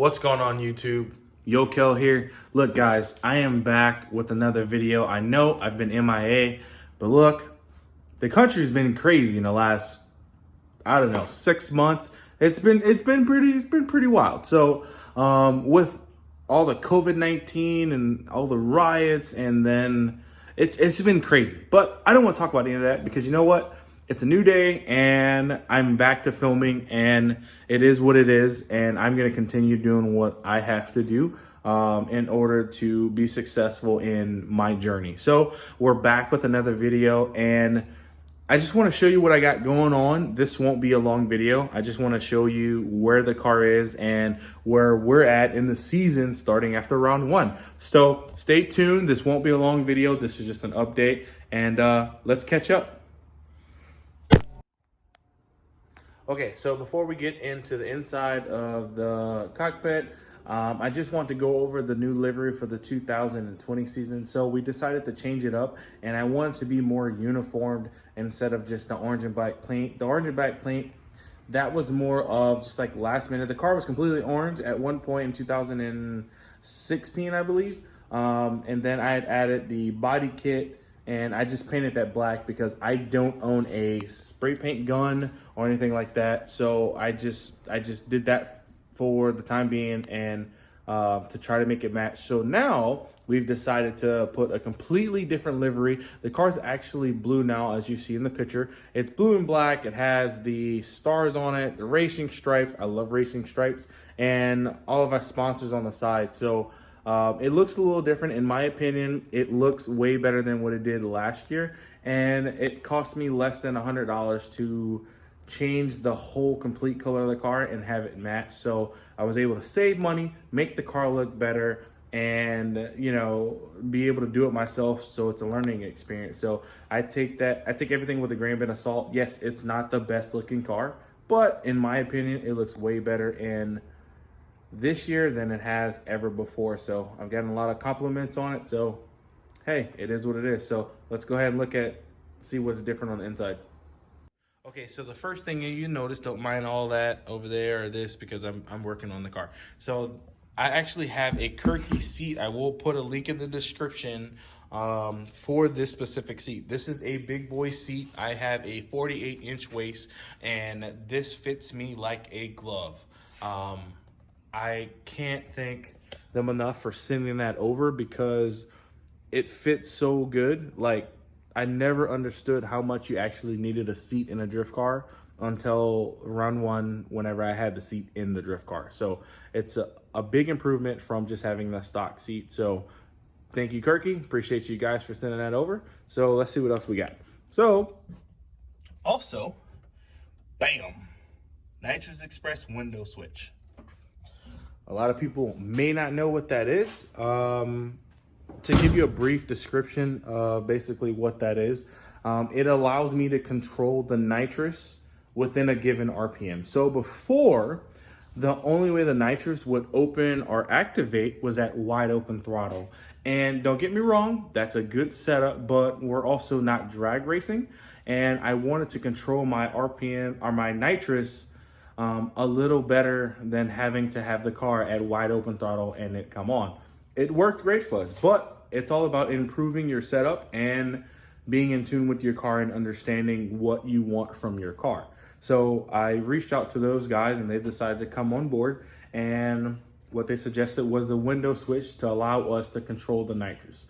What's going on, YouTube? Yokel here. Look, guys, I am back with another video. I know I've been MIA, but look, the country's been crazy in the last, I don't know, 6 months. It's been pretty wild. So, with all the COVID-19 and all the riots, and then it's been crazy. But I don't want to talk about any of that because you know what? It's a new day and I'm back to filming, and it is what it is, and I'm going to continue doing what I have to do in order to be successful in my journey. So we're back with another video, and I just want to show you what I got going on. This won't be a long video. I just want to show you where the car is and where we're at in the season starting after round 1. So stay tuned. This won't be a long video. This is just an update, and let's catch up. Okay, so before we get into the inside of the cockpit, I just want to go over the new livery for the 2020 season. So we decided to change it up, and I wanted to be more uniformed instead of just the orange and black paint. The orange and black paint, that was more of just like last minute. The car was completely orange at one point in 2016, I believe. And then I had added the body kit, and I just painted that black because I don't own a spray paint gun or anything like that. So I just did that for the time being, and to try to make it match. So now we've decided to put a completely different livery. The car's actually blue now, as you see in the picture. It's blue and black. It has the stars on it, the racing stripes. I love racing stripes, and all of our sponsors on the side. So it looks a little different. In my opinion, it looks way better than what it did last year, and it cost me less than $100 to change the whole complete color of the car and have it match. So I was able to save money, make the car look better, and you know, be able to do it myself. So it's a learning experience. So I take everything with a grain of salt. Yes, it's not the best looking car, but in my opinion, it looks way better in this year than it has ever before. So I've gotten a lot of compliments on it. So hey, it is what it is. So let's go ahead and see what's different on the inside. Okay, so the first thing you notice, don't mind all that over there or this because I'm working on the car. So I actually have a Kirkey seat. I will put a link in the description for this specific seat. This is a big boy seat. I have a 48-inch waist, and this fits me like a glove. I can't thank them enough for sending that over because it fits so good. Like, I never understood how much you actually needed a seat in a drift car until round 1, whenever I had the seat in the drift car. So it's a big improvement from just having the stock seat. So thank you, Kirkey. Appreciate you guys for sending that over. So let's see what else we got. So also, bam, Nitrous Express window switch. A lot of people may not know what that is. To give you a brief description of basically what that is, it allows me to control the nitrous within a given RPM. So before, the only way the nitrous would open or activate was at wide open throttle. And don't get me wrong, that's a good setup, but we're also not drag racing. And I wanted to control my RPM or my nitrous a little better than having to have the car at wide open throttle and it come on. It worked great for us, but it's all about improving your setup and being in tune with your car and understanding what you want from your car. So I reached out to those guys, and they decided to come on board, and what they suggested was the window switch to allow us to control the nitrous.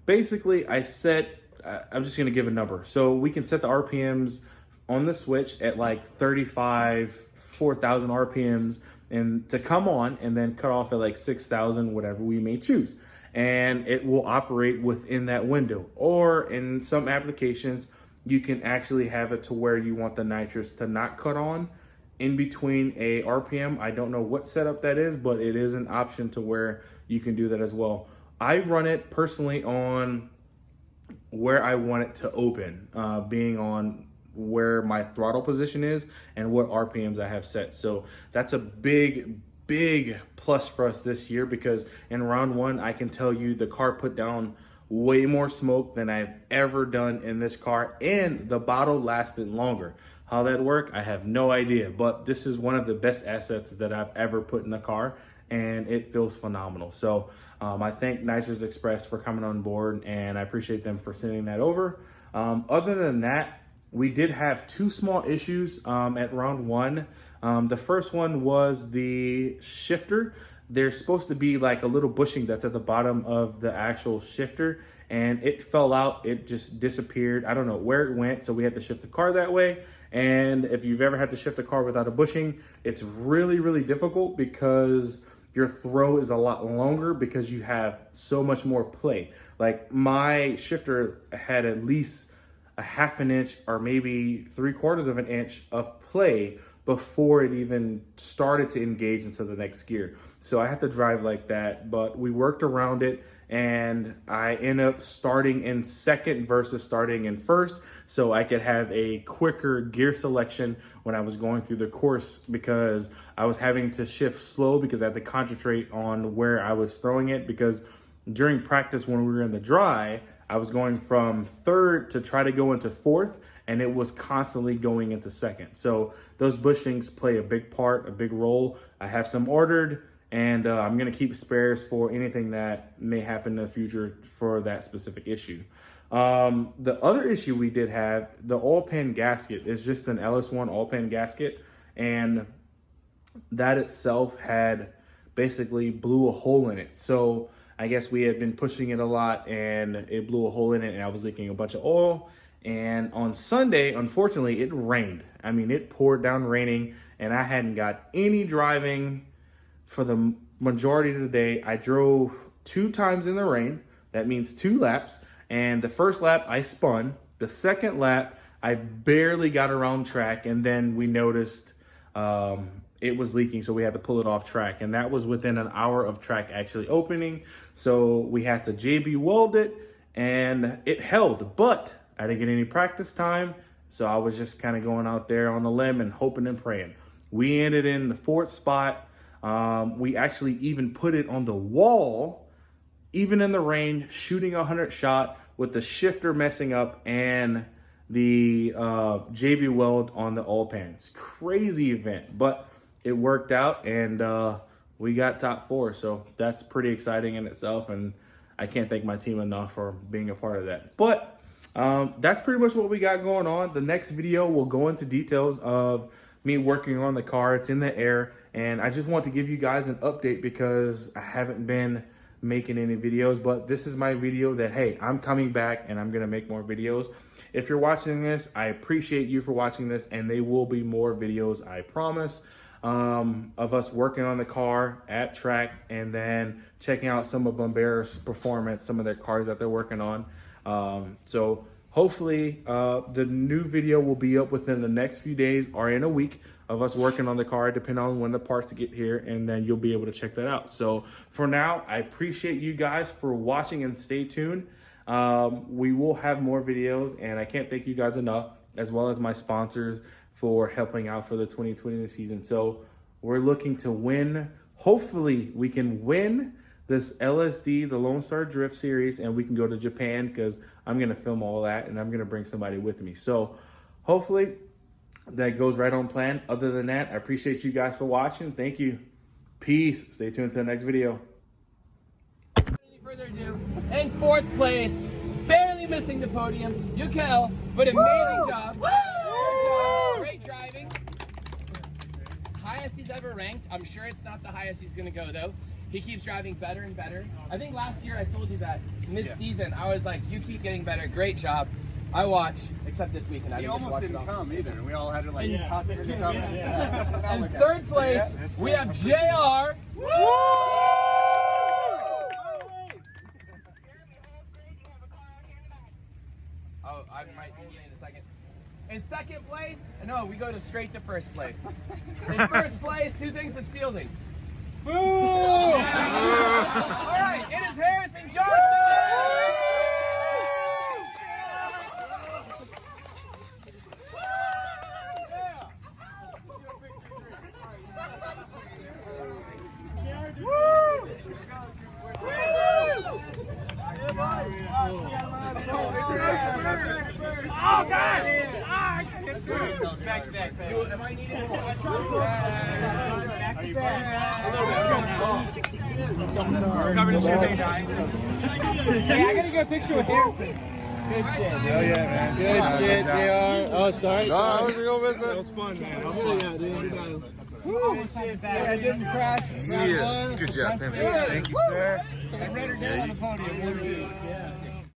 Basically, I'm just gonna give a number. So we can set the RPMs on the switch at like 4,000 RPMs, and to come on, and then cut off at like 6,000, whatever we may choose. And it will operate within that window. Or in some applications, you can actually have it to where you want the nitrous to not cut on in between a RPM. I don't know what setup that is, but it is an option to where you can do that as well. I run it personally on where I want it to open, being on where my throttle position is and what RPMs I have set. So that's a big plus for us this year, because in round 1, I can tell you the car put down way more smoke than I've ever done in this car, and the bottle lasted longer. How that work, I have no idea, but this is one of the best assets that I've ever put in the car, and it feels phenomenal. So I thank Nitrous Express for coming on board, and I appreciate them for sending that over. Other than that, we did have two small issues at round one. The first one was the shifter. There's supposed to be like a little bushing that's at the bottom of the actual shifter, and it fell out. It just disappeared. I don't know where it went, so we had to shift the car that way. And if you've ever had to shift a car without a bushing, it's really, really difficult because your throw is a lot longer because you have so much more play. Like my shifter had at least a half an inch or maybe 3/4 of an inch of play before it even started to engage into the next gear. So I had to drive like that, but we worked around it, and I ended up starting in second versus starting in first, so I could have a quicker gear selection when I was going through the course, because I was having to shift slow because I had to concentrate on where I was throwing it, because during practice when we were in the dry, I was going from third to try to go into fourth, and it was constantly going into second. So those bushings play a big part, a big role. I have some ordered, and I'm gonna keep spares for anything that may happen in the future for that specific issue. The other issue we did have, the oil pan gasket is just an LS1 oil pan gasket, and that itself had basically blew a hole in it. So I guess we had been pushing it a lot, and it blew a hole in it, and I was leaking a bunch of oil. And on Sunday, unfortunately, it rained. I mean, it poured down raining, and I hadn't got any driving for the majority of the day. I drove 2 times in the rain. That means 2 laps. And the first lap, I spun. The second lap, I barely got around track, and then we noticed it was leaking, so we had to pull it off track. And that was within an hour of track actually opening. So we had to JB weld it, and it held, but I didn't get any practice time. So I was just kind of going out there on a limb and hoping and praying. We ended in the 4th spot. We actually even put it on the wall, even in the rain, shooting a 100 shot with the shifter messing up and the JB weld on the oil pan. It's a crazy event, but it worked out, and we got top 4. So that's pretty exciting in itself, and I can't thank my team enough for being a part of that. But that's pretty much what we got going on. The next video will go into details of me working on the car. It's in the air, and I just want to give you guys an update because I haven't been making any videos, but this is my video that, hey, I'm coming back and I'm gonna make more videos. If you're watching this, I appreciate you for watching this, and there will be more videos, I promise, of us working on the car at track, and then checking out some of Bombear's performance, some of their cars that they're working on. So hopefully the new video will be up within the next few days or in a week of us working on the car, depending on when the parts to get here, and then you'll be able to check that out. So for now, I appreciate you guys for watching, and stay tuned. We will have more videos, and I can't thank you guys enough, as well as my sponsors, for helping out for the 2020 season. So we're looking to win. Hopefully we can win this LSD, the Lone Star Drift Series, and we can go to Japan, because I'm going to film all that, and I'm going to bring somebody with me. So hopefully that goes right on plan. Other than that, I appreciate you guys for watching. Thank you. Peace. Stay tuned to the next video. Without any further ado, in 4th place, barely missing the podium, Yukel, but amazing job. Great driving. Highest he's ever ranked. I'm sure it's not the highest he's going to go, though. He keeps driving better and better. I think last year I told you that mid-season, I was like, you keep getting better. Great job. I watch, except this week, and I almost didn't come either. We all had to like talk to him. In 3rd place, we have JR. Woo! Oh, I might be in a second. In 2nd place, no, we go straight to 1st place. In 1st place, who thinks it's Fielding? Boo! All right, it is Harrison Johnson. Oh, God! I can't get through. Covered in champagne dimes. Hey, I gotta get a picture with Harrison. Good shit. Hell yeah, man. Good shit, JR. Oh, sorry. No, I was going with That it. was fun, man. That was fun. Yeah, I didn't crash. Yeah, good job. Thank you, sir. I read her down on the podium.